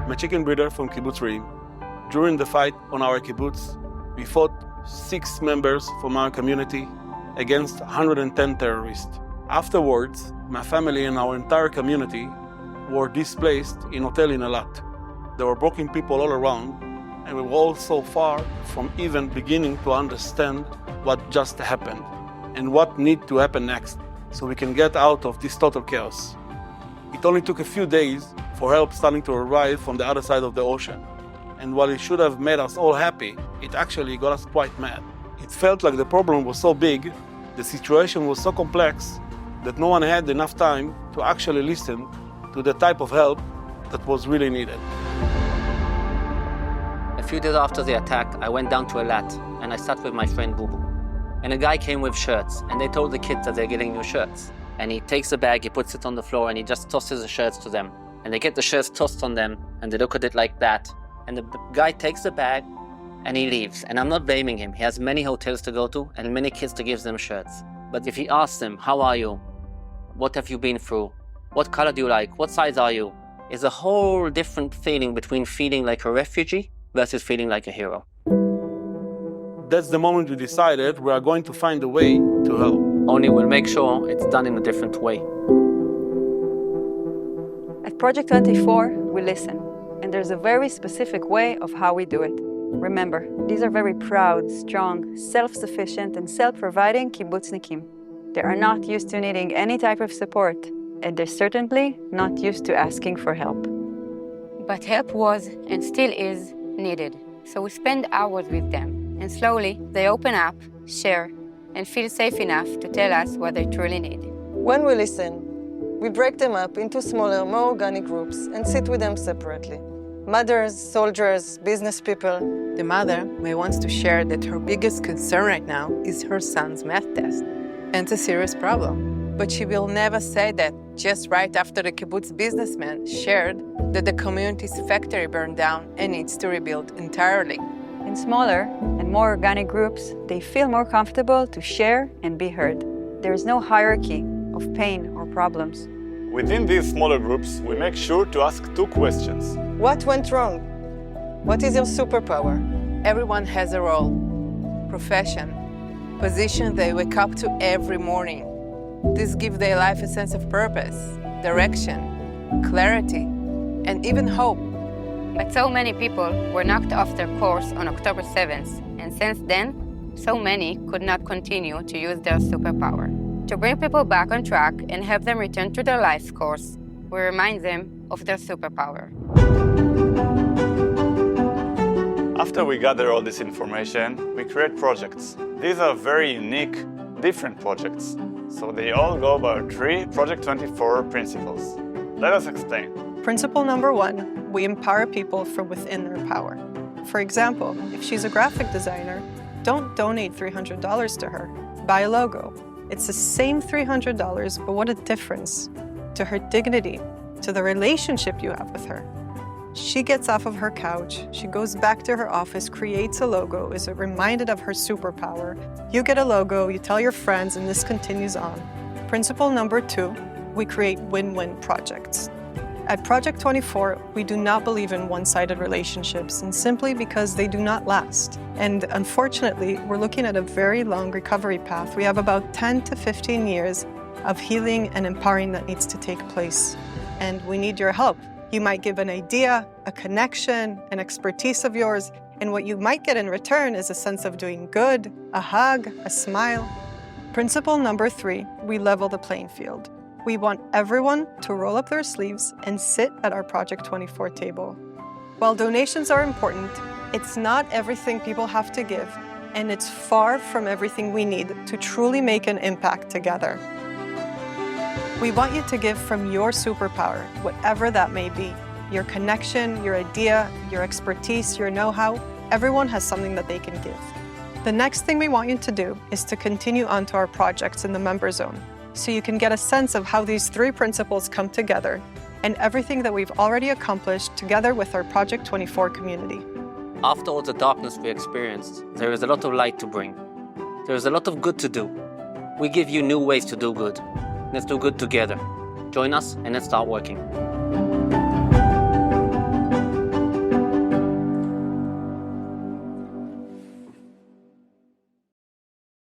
I'm a chicken breeder from Kibbutz Re'im. During the fight on our kibbutz, we fought 6 members from our community against 110 terrorists. Afterwards, my family and our entire community were displaced in hotel in Eilat. There were broken people all around, and we were all so far from even beginning to understand what just happened and what needs to happen next so we can get out of this total chaos. It only took a few days for help starting to arrive from the other side of the ocean. And while it should have made us all happy, it actually got us quite mad. It felt like the problem was so big, the situation was so complex, that no one had enough time to actually listen to the type of help that was really needed. A few days after the attack, I went down to Eilat and I sat with my friend Bubu. And a guy came with shirts and they told the kids that they're getting new shirts. And he takes a bag, he puts it on the floor and he just tosses the shirts to them. And they get the shirts tossed on them and they look at it like that. And the guy takes the bag and he leaves. And I'm not blaming him. He has many hotels to go to and many kids to give them shirts. But if he asks them, how are you? What have you been through? What color do you like? What size are you? It's a whole different feeling between feeling like a refugee versus feeling like a hero. That's the moment we decided we are going to find a way to help. Only we'll make sure it's done in a different way. At Project 24, we listen. And there's a very specific way of how we do it. Remember, these are very proud, strong, self-sufficient, and self-providing kibbutznikim. They are not used to needing any type of support, and they're certainly not used to asking for help. But help was, and still is, needed. So we spend hours with them, and slowly they open up, share, and feel safe enough to tell us what they truly need. When we listen, we break them up into smaller, more organic groups and sit with them separately. Mothers, soldiers, business people. The mother may wants to share that her biggest concern right now is her son's math test. And it's a serious problem. But she will never say that just right after the kibbutz businessman shared that the community's factory burned down and needs to rebuild entirely. In smaller and more organic groups, they feel more comfortable to share and be heard. There is no hierarchy of pain or problems. Within these smaller groups, we make sure to ask 2 questions. What went wrong? What is your superpower? Everyone has a role, profession, position they wake up to every morning. This gives their life a sense of purpose, direction, clarity, and even hope. But so many people were knocked off their course on October 7th, and since then, so many could not continue to use their superpower. To bring people back on track and help them return to their life's course, we remind them of their superpower. After we gather all this information, we create projects. These are very unique, different projects. So they all go by 3 Project 24 principles. Let us explain. Principle number 1, we empower people from within their power. For example, if she's a graphic designer, don't donate $300 to her. Buy a logo. It's the same $300, but what a difference to her dignity, to the relationship you have with her. She gets off of her couch, she goes back to her office, creates a logo, is reminded of her superpower. You get a logo, you tell your friends, and this continues on. Principle number 2, we create win-win projects. At Project 24, we do not believe in one-sided relationships, and simply because they do not last. And unfortunately, we're looking at a very long recovery path. We have about 10 to 15 years of healing and empowering that needs to take place. And we need your help. You might give an idea, a connection, an expertise of yours, and what you might get in return is a sense of doing good, a hug, a smile. Principle number 3, we level the playing field. We want everyone to roll up their sleeves and sit at our Project 24 table. While donations are important, it's not everything people have to give, and it's far from everything we need to truly make an impact together. We want you to give from your superpower, whatever that may be. Your connection, your idea, your expertise, your know-how, everyone has something that they can give. The next thing we want you to do is to continue on to our projects in the member zone, so you can get a sense of how these 3 principles come together and everything that we've already accomplished together with our Project 24 community. After all the darkness we experienced, there is a lot of light to bring. There is a lot of good to do. We give you new ways to do good. Let's do good together. Join us and let's start working.